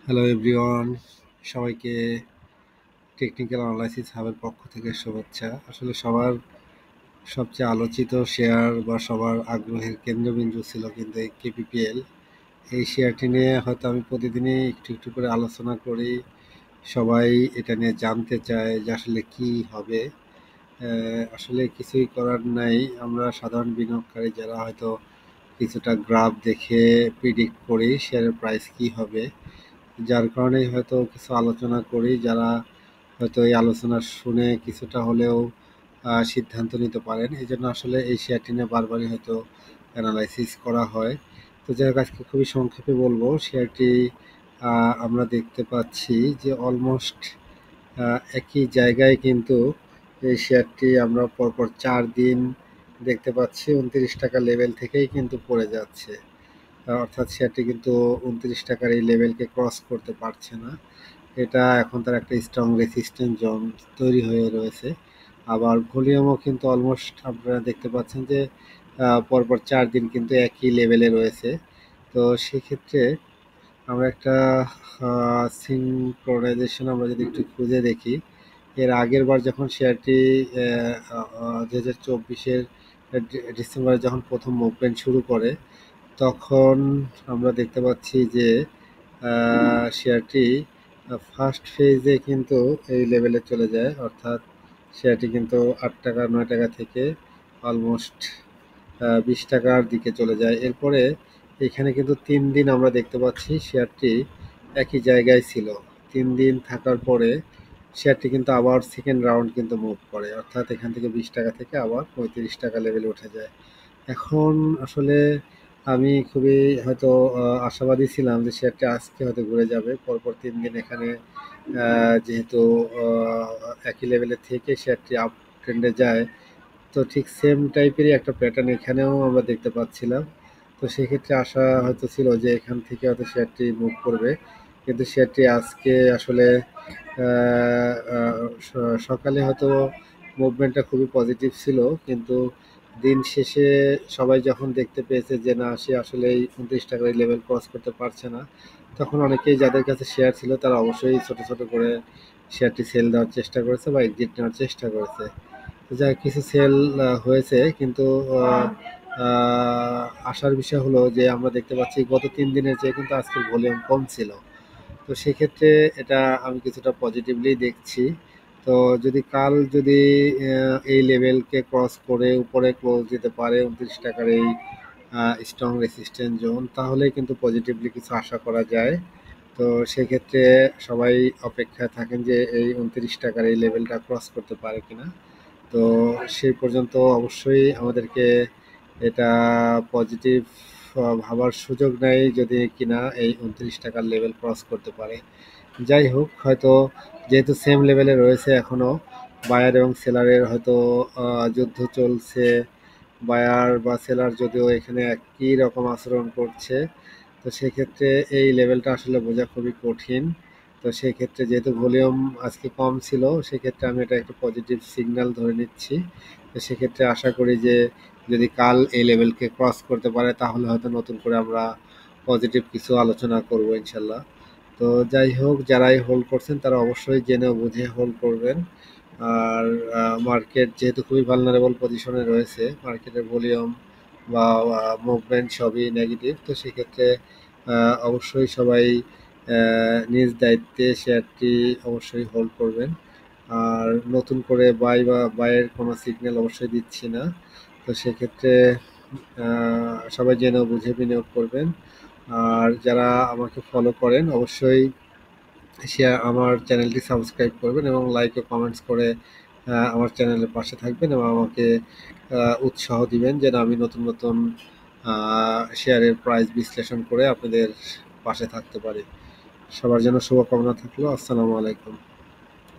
Hello everyone, সবাইকে technical analysis হাবের পক্ষ থেকে শুভেচ্ছা। আসলে সবার সবচেয়ে আলোচিত শেয়ার বা সবার আগ্রহের কেন্দ্রবিন্দু ছিল কিন্তু এই কেপিপিএল। এই শেয়ারটি নিয়ে হয়তো আমি প্রতিদিনই একটু একটু করে আলোচনা করি। সবাই এটা নিয়ে জানতে চায় যে আসলে কি হবে। আসলে কিছুই করার নাই। আমরা সাধারণ বিনিয়োগকারী যারা হয়তো কিছুটা গ্রাফ দেখে প্রিডিক্ট করি শেয়ারের প্রাইস কি হবে, যার কারণেই হয়তো কিছু আলোচনা করি, যারা হয়তো এই আলোচনা শুনে কিছুটা হলেও সিদ্ধান্ত নিতে পারেন। এই জন্য আসলে এই শেয়ারটি নিয়ে বারবারই হয়তো অ্যানালাইসিস করা হয়। তো যাই হোক, আজকে খুবই সংক্ষেপে বলবো। শেয়ারটি আমরা দেখতে পাচ্ছি যে অলমোস্ট একই জায়গায় কিন্তু এই শেয়ারটি আমরা পরপর 4 দিন দেখতে পাচ্ছি 29 টাকা লেভেল থেকেই কিন্তু পড়ে যাচ্ছে। অর্থাৎ শেয়ারটি কিন্তু 29 টাকার এই লেভেলকে ক্রস করতে পারছে না। এটা এখন তার একটা স্ট্রং রেসিস্ট্যান্স জোন তৈরি হয়ে রয়েছে। আবার ভলিউমও কিন্তু অলমোস্ট আপনারা দেখতে পাচ্ছেন যে পরপর 4 দিন কিন্তু একই লেভেলে রয়েছে। তো সেক্ষেত্রে আমরা একটা সিনক্রোনাইজেশন আমরা যদি একটু খুঁজে দেখি, এর আগের বার যখন শেয়ারটি 2024-এর ডিসেম্বরে যখন প্রথম মুভমেন্ট শুরু করে, তখন আমরা দেখতে পাচ্ছি যে শেয়ারটি ফার্স্ট ফেজে কিন্তু এই লেভেলে চলে যায়। অর্থাৎ শেয়ারটি কিন্তু 8 টাকা 9 টাকা থেকে অলমোস্ট 20 টাকার দিকে চলে যায়। এরপরে এখানে কিন্তু 3 দিন আমরা দেখতে পাচ্ছি শেয়ারটি একই জায়গায় ছিল। 3 দিন থাকার পরে শেয়ারটি কিন্তু আবার সেকেন্ড রাউন্ড কিন্তু মুভ করে, অর্থাৎ এখান থেকে 20 টাকা থেকে আবার 35 টাকা লেভেলে উঠে যায়। এখন আসলে আমি খুবই হয়তো আশাবাদী ছিলাম যে শেয়ারটি আজকে হয়তো ঘুরে যাবে। পরপর 3 দিন এখানে যেহেতু একই লেভেলে থেকে শেয়ারটি আপ ট্রেন্ডে যায়, তো ঠিক সেম টাইপেরই একটা প্যাটার্ন এখানেও আমরা দেখতে পাচ্ছিলাম। তো সেক্ষেত্রে আশা হয়তো ছিল যে এখান থেকে হয়তো শেয়ারটি মুভ করবে, কিন্তু শেয়ারটি আজকে আসলে সকালে হয়তো মুভমেন্টটা খুবই পজিটিভ ছিল, কিন্তু দিন শেষে সবাই যখন দেখতে পেয়েছে যে না, সে আসলে এই 29 টাকার এই লেভেল ক্রস করতে পারছে না, তখন অনেকেই যাদের কাছে শেয়ার ছিল তারা অবশ্যই ছোট ছোট করে শেয়ারটি সেল দেওয়ার চেষ্টা করেছে বা এক্সিট নেওয়ার চেষ্টা করেছে। তো যাই হোক, কিছু সেল হয়েছে, কিন্তু আহ, আশার বিষয় হলো যে আমরা দেখতে পাচ্ছি গত 3 দিনের চেয়ে কিন্তু আজকের ভলিউম কম ছিল। তো সেক্ষেত্রে এটা আমি কিছুটা পজিটিভলি দেখছি। তো যদি কাল যদি এই লেভেলকে ক্রস করে উপরে ক্লোজ দিতে পারে 29 টাকার এই স্ট্রং রেসিস্ট্যান্স জোন, তাহলে কিন্তু পজিটিভলি কিছু আশা করা যায়। তো সেক্ষেত্রে সবাই অপেক্ষায় থাকেন যে এই 29 টাকার এই লেভেলটা ক্রস করতে পারে কিনা। তো সেই পর্যন্ত অবশ্যই আমাদেরকে এটা পজিটিভ ভাবার সুযোগ নেই যদি কিনা এই 29 টাকার লেভেল ক্রস করতে পারে। যাই হোক, হয়তো যেহেতু সেম লেভেলে রয়েছে এখনও, বায়ার এবং সেলারের হয়তো যুদ্ধ চলছে। বায়ার বা সেলার যদিও এখানে একই রকম আচরণ করছে, তো সেক্ষেত্রে এই লেভেলটা আসলে বোঝা খুবই কঠিন। তো সেক্ষেত্রে যেহেতু ভলিউম আজকে কম ছিল, সেক্ষেত্রে আমি এটা একটা পজিটিভ সিগন্যাল ধরে নিচ্ছি। তো সেক্ষেত্রে আশা করি যে যদি কাল এই লেভেলকে ক্রস করতে পারে, তাহলে হয়তো নতুন করে আমরা পজিটিভ কিছু আলোচনা করব ইনশাল্লাহ। তো যাই হোক, যারাই হোল্ড করছেন তারা অবশ্যই জেনে বুঝে হোল্ড করবেন। আর মার্কেট যেহেতু খুবই ভালনারেবল পজিশনে রয়েছে, মার্কেটের ভলিউম বা মুভমেন্ট সবই নেগেটিভ, তো সেক্ষেত্রে অবশ্যই সবাই নিজ দায়িত্বে শেয়ারটি অবশ্যই হোল্ড করবেন। আর নতুন করে বাইয়ের কোনো সিগন্যাল অবশ্যই দিচ্ছি না। তো সেক্ষেত্রে সবাই জেনে বুঝে বিনিয়োগ করবেন। আর যারা আমাকে ফলো করেন অবশ্যই আমার চ্যানেলটি সাবস্ক্রাইব করবেন এবং লাইক ও কমেন্টস করে আমার চ্যানেলের পাশে থাকবেন এবং আমাকে উৎসাহ দিবেন যেন আমি নতুন নতুন শেয়ারের প্রাইস বিশ্লেষণ করে আপনাদের পাশে থাকতে পারি। সবার জন্য শুভকামনা থাকলো। আসসালামু আলাইকুম।